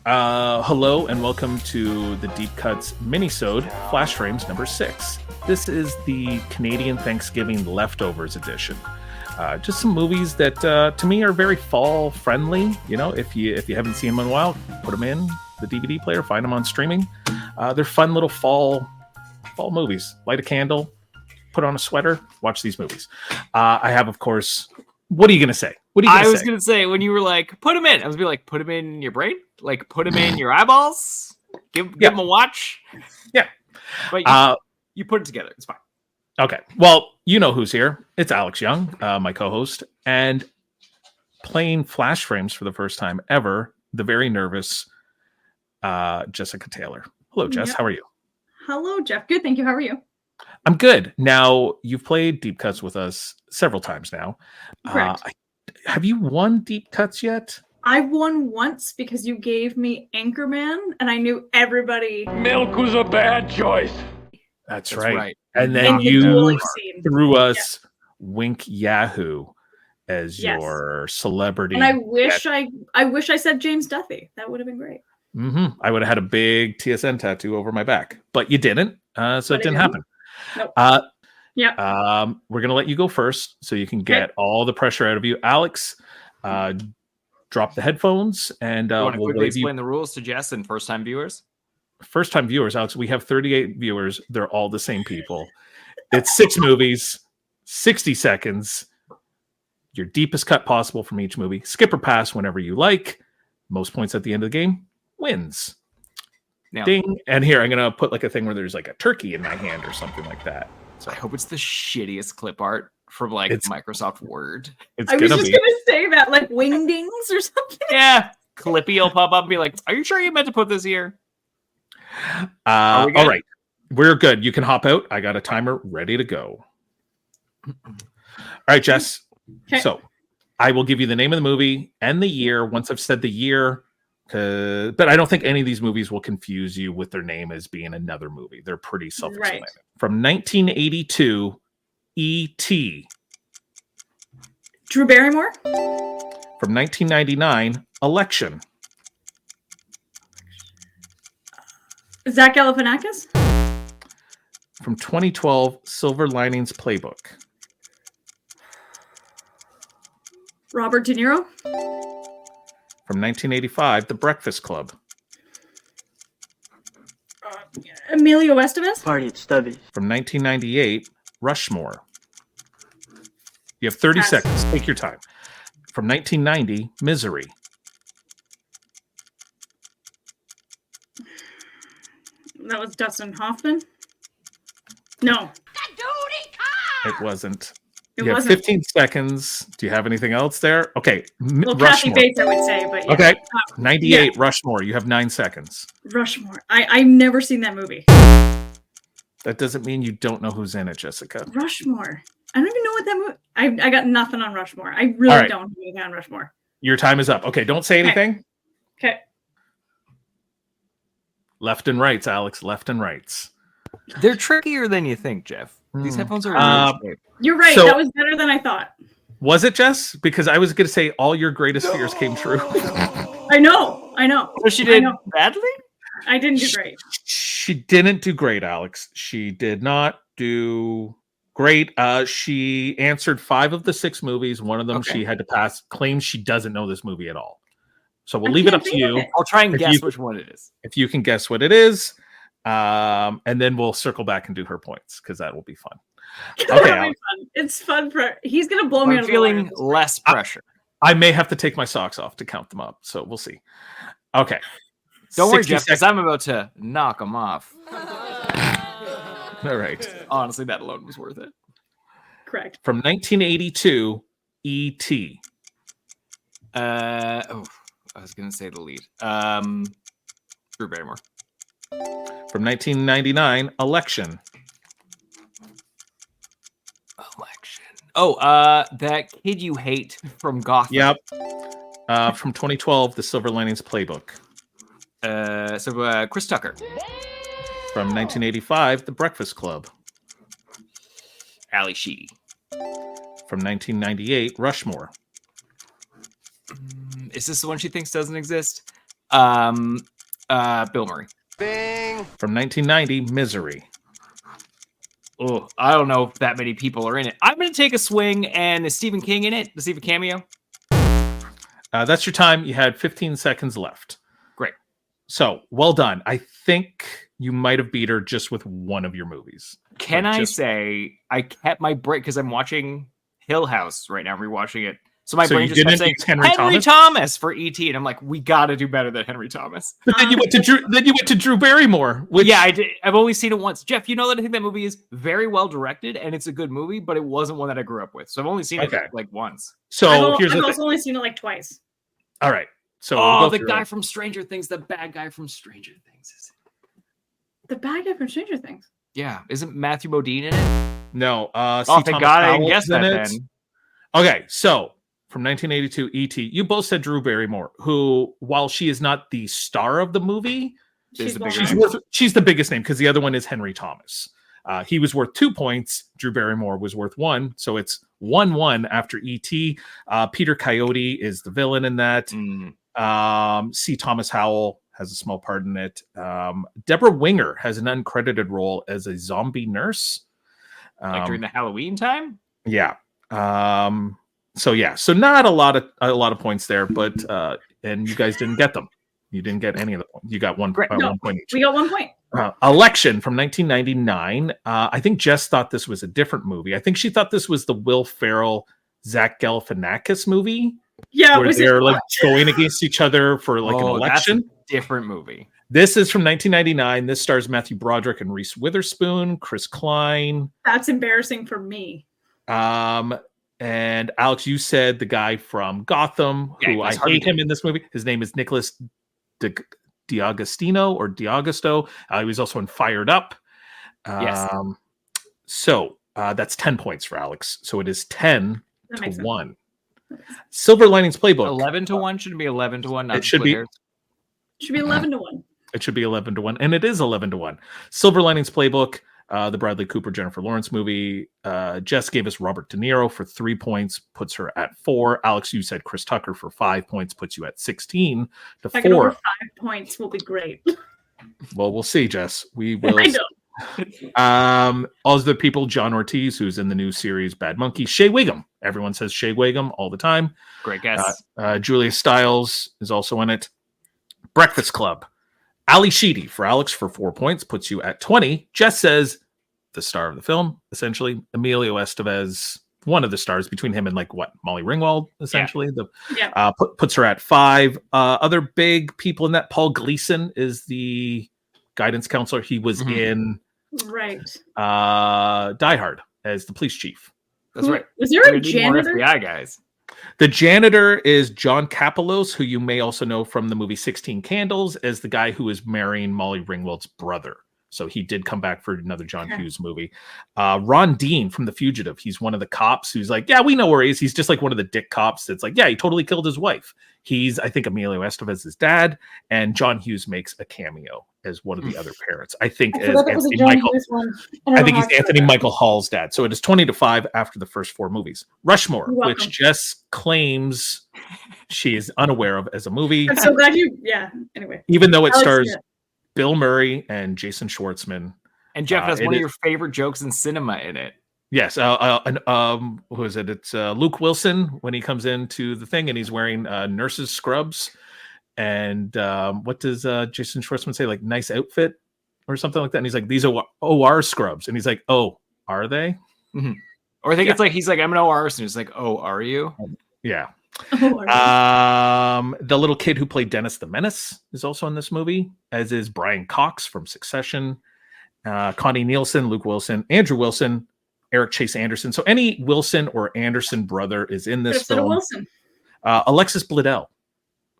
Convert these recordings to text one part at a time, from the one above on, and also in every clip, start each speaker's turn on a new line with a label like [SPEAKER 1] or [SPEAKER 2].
[SPEAKER 1] Hello and welcome to the Deep Cuts Minisode Flash Frames number 6. This is the Canadian Thanksgiving Leftovers edition. Just some movies that to me are very fall friendly. You know, if you haven't seen them in a while, put them in the DVD player, find them on streaming. They're fun little fall movies. Light a candle, put on a sweater, watch these movies. I have, of course. What are you gonna say?
[SPEAKER 2] I was gonna say when you were like, put them in. I was gonna be like, put them in your brain, like put them in your eyeballs. Give them a watch.
[SPEAKER 1] Yeah,
[SPEAKER 2] but you put it together. It's fine.
[SPEAKER 1] Okay. Well, you know who's here. It's Alex Young, my co-host, and playing Flash Frames for the first time ever. The very nervous Jessica Taylor. Hello, Jess.
[SPEAKER 3] Yep.
[SPEAKER 1] How are you?
[SPEAKER 3] Hello, Jeff. Good. Thank you. How are you?
[SPEAKER 1] I'm good. Now, you've played Deep Cuts with us several times now.
[SPEAKER 3] Correct.
[SPEAKER 1] Have you won Deep Cuts yet?
[SPEAKER 3] I won once because you gave me Anchorman, and I knew everybody.
[SPEAKER 4] Milk was a bad choice.
[SPEAKER 1] That's right. And
[SPEAKER 3] In
[SPEAKER 1] then
[SPEAKER 3] the
[SPEAKER 1] you
[SPEAKER 3] dueling scene.
[SPEAKER 1] threw us Wink Yahoo as your celebrity.
[SPEAKER 3] And I wish I said James Duthie. That would have been great.
[SPEAKER 1] Mm-hmm. I would have had a big TSN tattoo over my back, but you didn't. So it didn't happen.
[SPEAKER 3] Nope.
[SPEAKER 1] We're gonna let you go first, so you can get all the pressure out of you, Alex. Drop the headphones, and
[SPEAKER 2] we'll quickly explain the rules to Jess and first-time viewers.
[SPEAKER 1] First-time viewers, Alex. We have 38 viewers. They're all the same people. It's 6 movies, 60 seconds. Your deepest cut possible from each movie. Skip or pass whenever you like. Most points at the end of the game wins.
[SPEAKER 2] Now,
[SPEAKER 1] ding. And here, I'm going to put like a thing where there's like a turkey in my hand or something like that.
[SPEAKER 2] So I hope it's the shittiest clip art from like Microsoft Word.
[SPEAKER 3] I was just going to say that, like wingdings or something.
[SPEAKER 2] Yeah. Clippy will pop up and be like, are you sure you meant to put this here?
[SPEAKER 1] All right. We're good. You can hop out. I got a timer ready to go. All right, Jess.
[SPEAKER 3] Okay.
[SPEAKER 1] So I will give you the name of the movie and the year once I've said the year. But I don't think any of these movies will confuse you with their name as being another movie. They're pretty self-explanatory.
[SPEAKER 3] Right.
[SPEAKER 1] From 1982, E.T.
[SPEAKER 3] Drew Barrymore.
[SPEAKER 1] From 1999, Election.
[SPEAKER 3] Zach Galifianakis.
[SPEAKER 1] From 2012, Silver Linings Playbook.
[SPEAKER 3] Robert De Niro.
[SPEAKER 1] From 1985, The Breakfast Club.
[SPEAKER 3] Emilio Estevez.
[SPEAKER 5] Party at Stubby's.
[SPEAKER 1] From 1998, Rushmore. You have 30 seconds. Take your time. From 1990, Misery.
[SPEAKER 3] That was Dustin Hoffman. No.
[SPEAKER 1] It wasn't.
[SPEAKER 3] It
[SPEAKER 1] You have
[SPEAKER 3] wasn't.
[SPEAKER 1] 15 seconds. Do you have anything else there? Okay.
[SPEAKER 3] Well, Kathy
[SPEAKER 1] Rushmore.
[SPEAKER 3] Bates, I would say, but yeah.
[SPEAKER 1] Okay. 98, Rushmore. You have 9 seconds.
[SPEAKER 3] Rushmore. I've never seen that movie.
[SPEAKER 1] That doesn't mean you don't know who's in it, Jessica.
[SPEAKER 3] Rushmore. I don't even know what that movie. I got nothing on Rushmore. I really don't have anything on Rushmore.
[SPEAKER 1] Your time is up. Okay, don't say anything.
[SPEAKER 3] Okay.
[SPEAKER 1] Left and rights, Alex. Left and rights.
[SPEAKER 2] They're trickier than you think, Jeff. These headphones are really
[SPEAKER 3] You're right.
[SPEAKER 1] So-
[SPEAKER 3] that was better than I thought.
[SPEAKER 1] Was it, Jess? Because I was going to say all your greatest fears came true.
[SPEAKER 3] I know.
[SPEAKER 2] So she did badly?
[SPEAKER 3] I didn't do great.
[SPEAKER 1] She didn't do great, Alex. She did not do great. She answered 5 of the 6 movies. One of them she had to pass. Claims she doesn't know this movie at all. So we'll leave it up to you.
[SPEAKER 2] I'll try and guess which one it is.
[SPEAKER 1] If you can guess what it is, and then we'll circle back and do her points because that will be fun. Okay, Alex.
[SPEAKER 3] Fun. It's fun for. He's gonna blow me out
[SPEAKER 2] I'm
[SPEAKER 3] of the
[SPEAKER 2] feeling
[SPEAKER 3] water.
[SPEAKER 2] less pressure.
[SPEAKER 1] I may have to take my socks off to count them up, so we'll see. Okay.
[SPEAKER 2] Don't worry,
[SPEAKER 1] 60
[SPEAKER 2] Jeff, because
[SPEAKER 1] seconds.
[SPEAKER 2] I'm about to knock them off.
[SPEAKER 1] All right.
[SPEAKER 2] Honestly, that alone was worth it.
[SPEAKER 3] Correct.
[SPEAKER 1] From 1982, E.T.
[SPEAKER 2] I was gonna say the lead. Drew Barrymore.
[SPEAKER 1] From 1999, Election.
[SPEAKER 2] Oh, that kid you hate from Gotham.
[SPEAKER 1] Yep. From 2012, The Silver Linings Playbook.
[SPEAKER 2] Chris Tucker.
[SPEAKER 1] From 1985, The Breakfast Club.
[SPEAKER 2] Ali Sheedy.
[SPEAKER 1] From 1998, Rushmore.
[SPEAKER 2] Is this the one she thinks doesn't exist? Bill Murray.
[SPEAKER 1] From 1990, Misery.
[SPEAKER 2] Oh, I don't know if that many people are in it. I'm going to take a swing, and is Stephen King in it? Does he have a cameo?
[SPEAKER 1] That's your time. You had 15 seconds left.
[SPEAKER 2] Great.
[SPEAKER 1] So, well done. I think you might have beat her just with one of your movies.
[SPEAKER 2] Can I say I kept my break because I'm watching Hill House right now, rewatching it. So my brain just kept saying Henry Thomas for E.T. And I'm like, we got to do better than Henry Thomas.
[SPEAKER 1] But then you went to Drew Barrymore. Which...
[SPEAKER 2] Yeah, I did. I've only seen it once. Jeff, you know that I think that movie is very well directed and it's a good movie, but it wasn't one that I grew up with. So I've only seen it like once.
[SPEAKER 1] So
[SPEAKER 3] I've also only seen it like twice.
[SPEAKER 1] All right. So
[SPEAKER 2] the guy from Stranger Things, the bad guy from Stranger Things.
[SPEAKER 3] The bad guy from Stranger Things.
[SPEAKER 2] Yeah, isn't Matthew Modine in it?
[SPEAKER 1] No.
[SPEAKER 2] Thank God I didn't guess that then.
[SPEAKER 1] Okay, so from 1982, E.T. You both said Drew Barrymore, who, while she is not the star of the movie, she's the biggest name because the other one is Henry Thomas. He was worth 2 points. Drew Barrymore was worth 1. So it's 1-1 after E.T. Peter Coyote is the villain in that. C. Thomas Howell has a small part in it. Deborah Winger has an uncredited role as a zombie nurse.
[SPEAKER 2] Like during the Halloween time?
[SPEAKER 1] Yeah. So not a lot of points there, but and you guys didn't get them. You didn't get any of the points. You got one point each.
[SPEAKER 3] We got 1 point.
[SPEAKER 1] Election from 1999. I think Jess thought this was a different movie. I think she thought this was the Will Ferrell, Zach Galifianakis movie.
[SPEAKER 3] Yeah,
[SPEAKER 1] where they're like going against each other for like an election.
[SPEAKER 2] That's a different movie.
[SPEAKER 1] This is from 1999. This stars Matthew Broderick and Reese Witherspoon, Chris Klein.
[SPEAKER 3] That's embarrassing for me.
[SPEAKER 1] And Alex, you said the guy from Gotham, who I hate him in this movie. His name is Nicholas D'Agostino or D'Agosto. He was also in Fired Up.
[SPEAKER 2] Yes.
[SPEAKER 1] So that's 10 points for Alex. So it is 10-1. Silver Linings Playbook.
[SPEAKER 2] 11-1 should be 11-1.
[SPEAKER 1] It should be.
[SPEAKER 3] Should be 11-1.
[SPEAKER 1] It should be 11-1, and it is 11-1. Silver Linings Playbook. The Bradley Cooper, Jennifer Lawrence movie. Jess gave us Robert De Niro for 3 points, puts her at 4. Alex, you said Chris Tucker for 5 points, puts you at 16-4.
[SPEAKER 3] I can over 5 points will be great.
[SPEAKER 1] Well, we'll see, Jess. We will.
[SPEAKER 3] I know.
[SPEAKER 1] All the people, John Ortiz, who's in the new series Bad Monkey, Shea Wiggum. Everyone says Shea Wiggum all the time.
[SPEAKER 2] Great guess.
[SPEAKER 1] Julia Stiles is also in it. Breakfast Club. Ali Sheedy for Alex for 4 points, puts you at 20. Jess says the star of the film, essentially. Emilio Estevez, one of the stars between him and Molly Ringwald, essentially. Puts her at 5. Other big people in that, Paul Gleason is the guidance counselor. He was in Die Hard as the police chief.
[SPEAKER 2] That's right.
[SPEAKER 3] Was there a janitor?
[SPEAKER 2] FBI guys.
[SPEAKER 1] The janitor is John Kapelos, who you may also know from the movie 16 Candles as the guy who is marrying Molly Ringwald's brother. So he did come back for another John Hughes movie. Ron Dean from The Fugitive. He's one of the cops who's like, yeah, we know where he is. He's just like one of the dick cops that's like, yeah, he totally killed his wife. He's, I think, Emilio Estevez's dad. And John Hughes makes a cameo as one of the other parents. I think as Anthony Michael. I think he's Anthony Michael Hall's dad. So it is 20-5 after the first 4 movies. Rushmore, which Jess claims she is unaware of as a movie.
[SPEAKER 3] I'm so glad you. Yeah. Anyway,
[SPEAKER 1] even though it stars Bill Murray and Jason Schwartzman.
[SPEAKER 2] And Jeff has one of your favorite jokes in cinema in it.
[SPEAKER 1] Yes. Who is it? It's Luke Wilson when he comes into the thing and he's wearing nurse's scrubs. And what does Jason Schwartzman say? Like, nice outfit or something like that. And he's like, these are OR scrubs. And he's like, oh, are they?
[SPEAKER 2] Mm-hmm. Or I think it's like, he's like, I'm an OR. And he's like, oh, are you?
[SPEAKER 1] Yeah. The little kid who played Dennis the Menace is also in this movie, as is Brian Cox from Succession, Connie Nielsen, Luke Wilson, Andrew Wilson, Eric Chase Anderson. So any Wilson or Anderson brother is in this film.
[SPEAKER 3] Wilson.
[SPEAKER 1] Alexis Bledel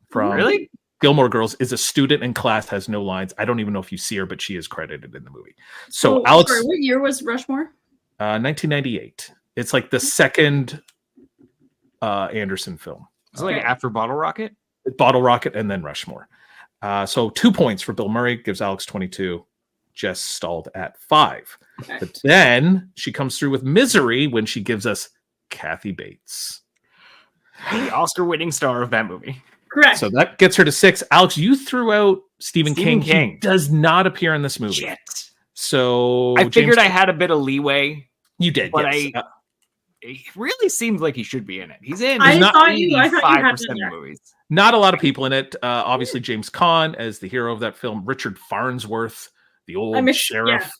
[SPEAKER 1] from
[SPEAKER 2] really?
[SPEAKER 1] Gilmore Girls is a student in class, has no lines. I don't even know if you see her, but she is credited in the movie. So Alex,
[SPEAKER 3] sorry, what year was Rushmore?
[SPEAKER 1] 1998. It's like the second Anderson film.
[SPEAKER 2] Is it like after Bottle Rocket?
[SPEAKER 1] Bottle Rocket and then Rushmore. So 2 points for Bill Murray, gives Alex 22. Jess stalled at 5. Okay. But then she comes through with Misery when she gives us Kathy Bates.
[SPEAKER 2] The Oscar-winning star of that movie.
[SPEAKER 3] Correct.
[SPEAKER 1] So that gets her to 6. Alex, you threw out Stephen King. He does not appear in this movie.
[SPEAKER 2] Shit.
[SPEAKER 1] So
[SPEAKER 2] I figured I had a bit of leeway.
[SPEAKER 1] You did,
[SPEAKER 2] but
[SPEAKER 1] yes.
[SPEAKER 2] It really seems like he should be in it. He's in.
[SPEAKER 3] I thought you had
[SPEAKER 2] of movies.
[SPEAKER 1] Not a lot of people in it. Obviously, James Caan as the hero of that film. Richard Farnsworth, the old sheriff.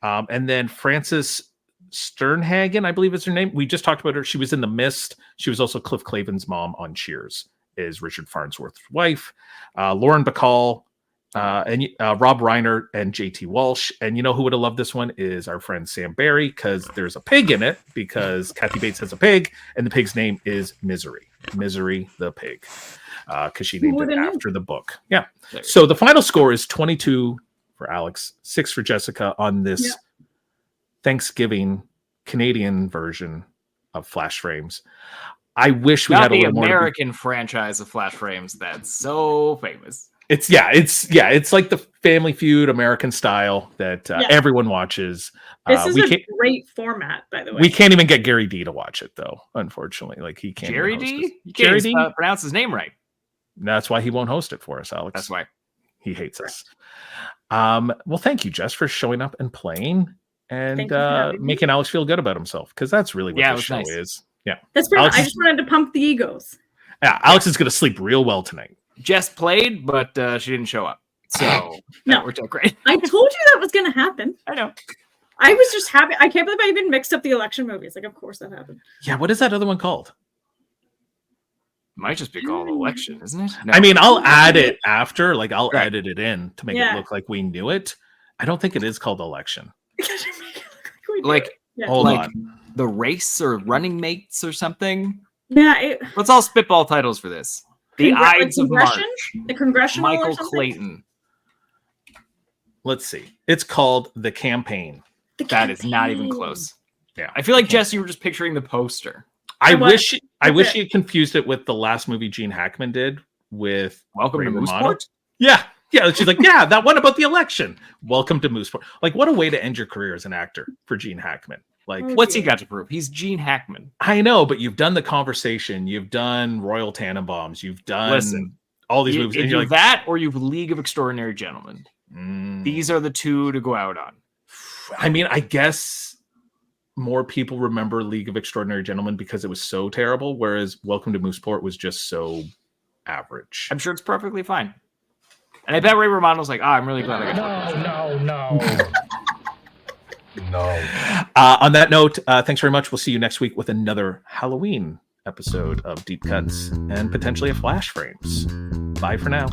[SPEAKER 1] Yeah. And then Frances Sternhagen, I believe is her name. We just talked about her. She was in The Mist. She was also Cliff Clavin's mom on Cheers, is Richard Farnsworth's wife. Lauren Bacall, and Rob Reiner and JT Walsh. And you know who would have loved this one is our friend Sam Barry, because there's a pig in it, because Kathy Bates has a pig, and the pig's name is Misery. Misery the pig. Because she named it after the book. Yeah. So the final score is 22 for Alex, 6 for Jessica on this Thanksgiving Canadian version of Flash Frames. I wish we had a little more.
[SPEAKER 2] Not the American franchise of Flash Frames that's so famous.
[SPEAKER 1] It's like the Family Feud American style that everyone watches.
[SPEAKER 3] This is a great format, by the way.
[SPEAKER 1] We can't even get Gary D to watch it, though. Unfortunately, like he can't.
[SPEAKER 2] Gary D. You
[SPEAKER 1] Gary
[SPEAKER 2] can't
[SPEAKER 1] D.
[SPEAKER 2] Pronounce his name right.
[SPEAKER 1] That's why he won't host it for us, Alex.
[SPEAKER 2] That's why
[SPEAKER 1] he hates us. Well, thank you, Jess, for showing up and playing and making Alex feel good about himself, because that's really what this show is. Yeah,
[SPEAKER 3] that's pretty much. I just wanted to pump the egos.
[SPEAKER 1] Yeah, Alex is going to sleep real well tonight.
[SPEAKER 2] Jess played, but she didn't show up. So that worked out great.
[SPEAKER 3] I told you that was going to happen.
[SPEAKER 2] I know.
[SPEAKER 3] I was just happy. I can't believe I even mixed up the election movies. Like, of course that happened.
[SPEAKER 1] Yeah, what is that other one called?
[SPEAKER 2] Might just be called Election, isn't it? No.
[SPEAKER 1] I mean, I'll add it after. Like, I'll edit it in to make it look like we knew it. I don't think it is called Election.
[SPEAKER 2] Hold on. The Race or Running Mates or something?
[SPEAKER 3] Yeah.
[SPEAKER 2] Let's all spitball titles for this. The Ides of March.
[SPEAKER 3] The Congressional.
[SPEAKER 2] Michael Clayton.
[SPEAKER 1] Let's see. It's called The Campaign.
[SPEAKER 2] That is not even close. Yeah. I feel like, Jess, you were just picturing the poster.
[SPEAKER 1] I wish you confused it with the last movie Gene Hackman did with
[SPEAKER 2] Welcome to Mooseport.
[SPEAKER 1] Yeah. Yeah. She's like, yeah, that one about the election. Welcome to Mooseport. Like, what a way to end your career as an actor for Gene Hackman. Like,
[SPEAKER 2] what's he got to prove? He's Gene Hackman.
[SPEAKER 1] I know, but you've done The Conversation. You've done Royal Tannenbaums. You've done all these movies.
[SPEAKER 2] And you're like, that or you've League of Extraordinary Gentlemen. These are the two to go out on.
[SPEAKER 1] I mean, I guess more people remember League of Extraordinary Gentlemen because it was so terrible, whereas Welcome to Mooseport was just so average.
[SPEAKER 2] I'm sure it's perfectly fine. And I bet Ray Romano's like, I'm really glad I got
[SPEAKER 1] No. On that note, thanks very much. We'll see you next week with another Halloween episode of Deep Cuts and potentially a Flash Frames. Bye for now.